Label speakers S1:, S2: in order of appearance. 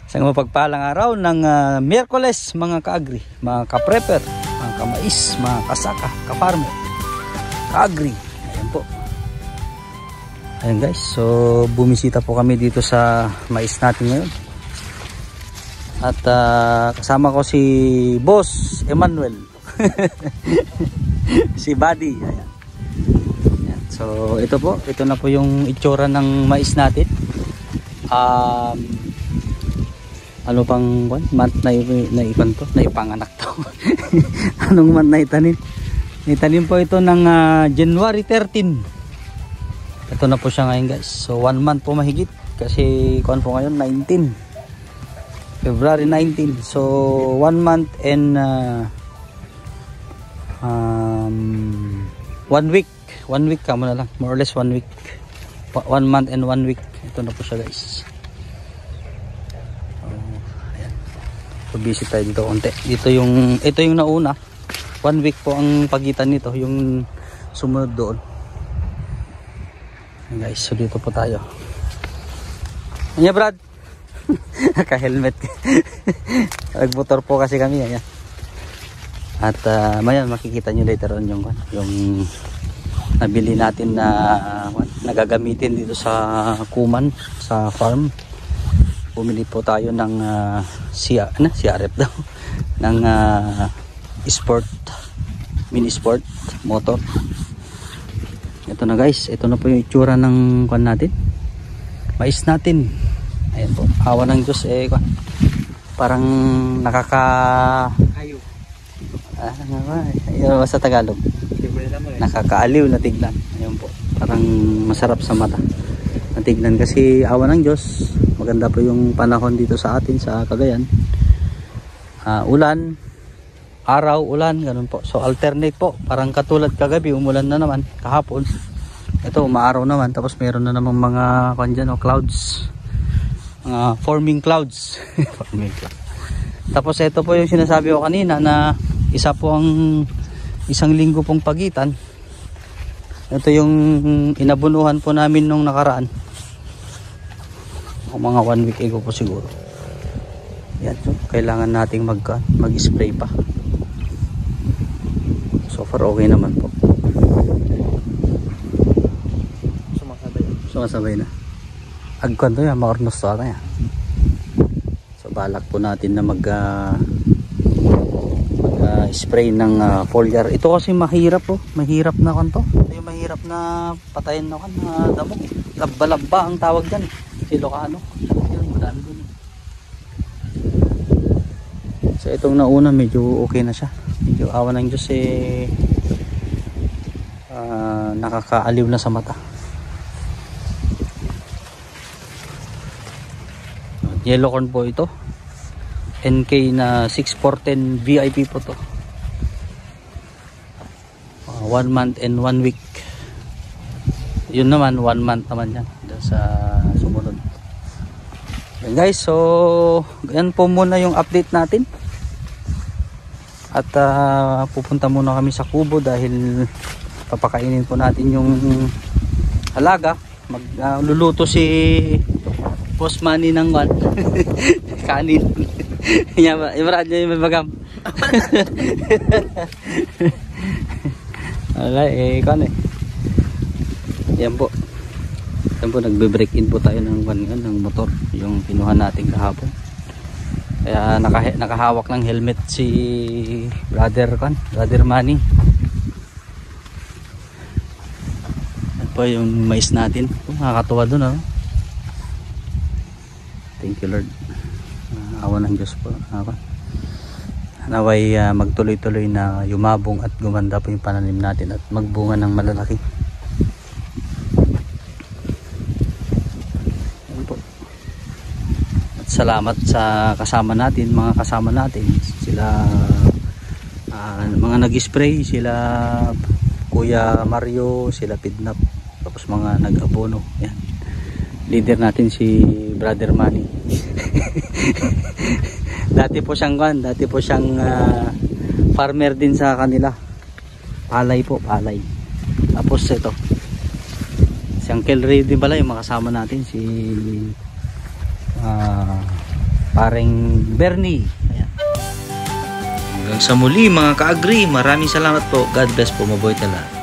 S1: Isang mapagpalang araw ng Miyerkules mga ka-agri, mga ka-prepper, mga ka-mais, mga kasaka, ka-farmer, ka-agri. Ayan po. Ayan guys, so bumisita po kami dito sa mais natin ngayon. At kasama ko si Boss Emmanuel. Si Buddy. Ayan. Ayan. So ito po, ito na po yung itsura ng mais natin. Ano pang month na ikon to, na ipanganak to. Anong month na itanim? Itanim po ito ng January 13. Ito na po siya ngayon guys. So 1 month po mahigit kasi kuan po ngayon 19. February 19. So 1 month and 1 week. 1 week ka muna lang. More or less 1 week. 1 month and 1 week. Ito na po siya guys. Busy tayo dito konti. Ito yung nauna. 1 week po ang pagitan nito, yung sumunod doon. Guys, so dito po tayo. Ano Brad? Naka-helmet. Nag-motor po kasi kami. Ayan. At mayan, makikita nyo later on yung nabili natin na nagagamitin dito sa Kuman, sa farm. Bumili po tayo ng CRF daw ng mini sport motor. Ito na guys, ito na po yung itsura ng kan natin, mais natin. Ayan po, awa ng Diyos parang nakakaaliw sa Tagalog, nakakaaliw na tignan. Ayan po, parang masarap sa mata na tignan kasi awa ng Diyos. Maganda po yung panahon dito sa atin sa Cagayan. Ulan, araw, ulan, ganun po. So alternate po, parang katulad kagabi, umulan na naman, kahapon. Ito, umaaraw naman, tapos meron na namang mga clouds. Forming clouds. Forming clouds. Tapos ito po yung sinasabi ko kanina na isa po ang isang linggo pong pagitan. Ito yung inabunuhan po namin nung nakaraan. Mga 1 week ago po siguro. Yan, so kailangan nating mag-spray pa. So far okay naman po. Sumasabay na. Agkan to yan, maornos to yan. So balak po natin na mag-spray ng foliar. Ito kasi mahirap po. Mahirap na kanto. Ito yung mahirap na patayin na damo. Labba-labba ang tawag dyan. Ilocano. Yun, madami dun. So itong nauna medyo okay na siya. Medyo awa ng Diyos nakakaaliw na sa mata. Yellow corn po ito. NK na 6410 VIP po to. 1 month and 1 week. Yun naman 1 month naman yan sa sumunod. Yan guys, so yan po muna yung update natin. At pupunta muna kami sa kubo dahil papakainin po natin yung alaga. Magluluto si Boss Manny ng kanin. Ibrad niya yung bagam. Alay, ikaw na yan po. Yan po, nagbe-break in po tayo ng motor, yung pinuha natin kahapon. Kaya nakahawak ng helmet si brother Manny. Yan po yung mais natin. Nakakatuwa dun. Thank you Lord. Awa ng Diyos po. Naway magtuloy-tuloy na yumabong at gumanda po yung pananim natin at magbunga ng malalaki. Salamat sa kasama natin, mga kasama natin. Sila mga nag-spray, sila Kuya Mario, sila Pidnap, tapos mga nag-abono. Yan. Leader natin si Brother Manny. Dati po siyang farmer din sa kanila. Palay po, palay. Tapos ito. Si Uncle Ray din pala yung makasama natin, si paring Bernie. Ayan. Hanggang sa muli mga ka-agree, maraming salamat po. God bless po, mabuhay tala.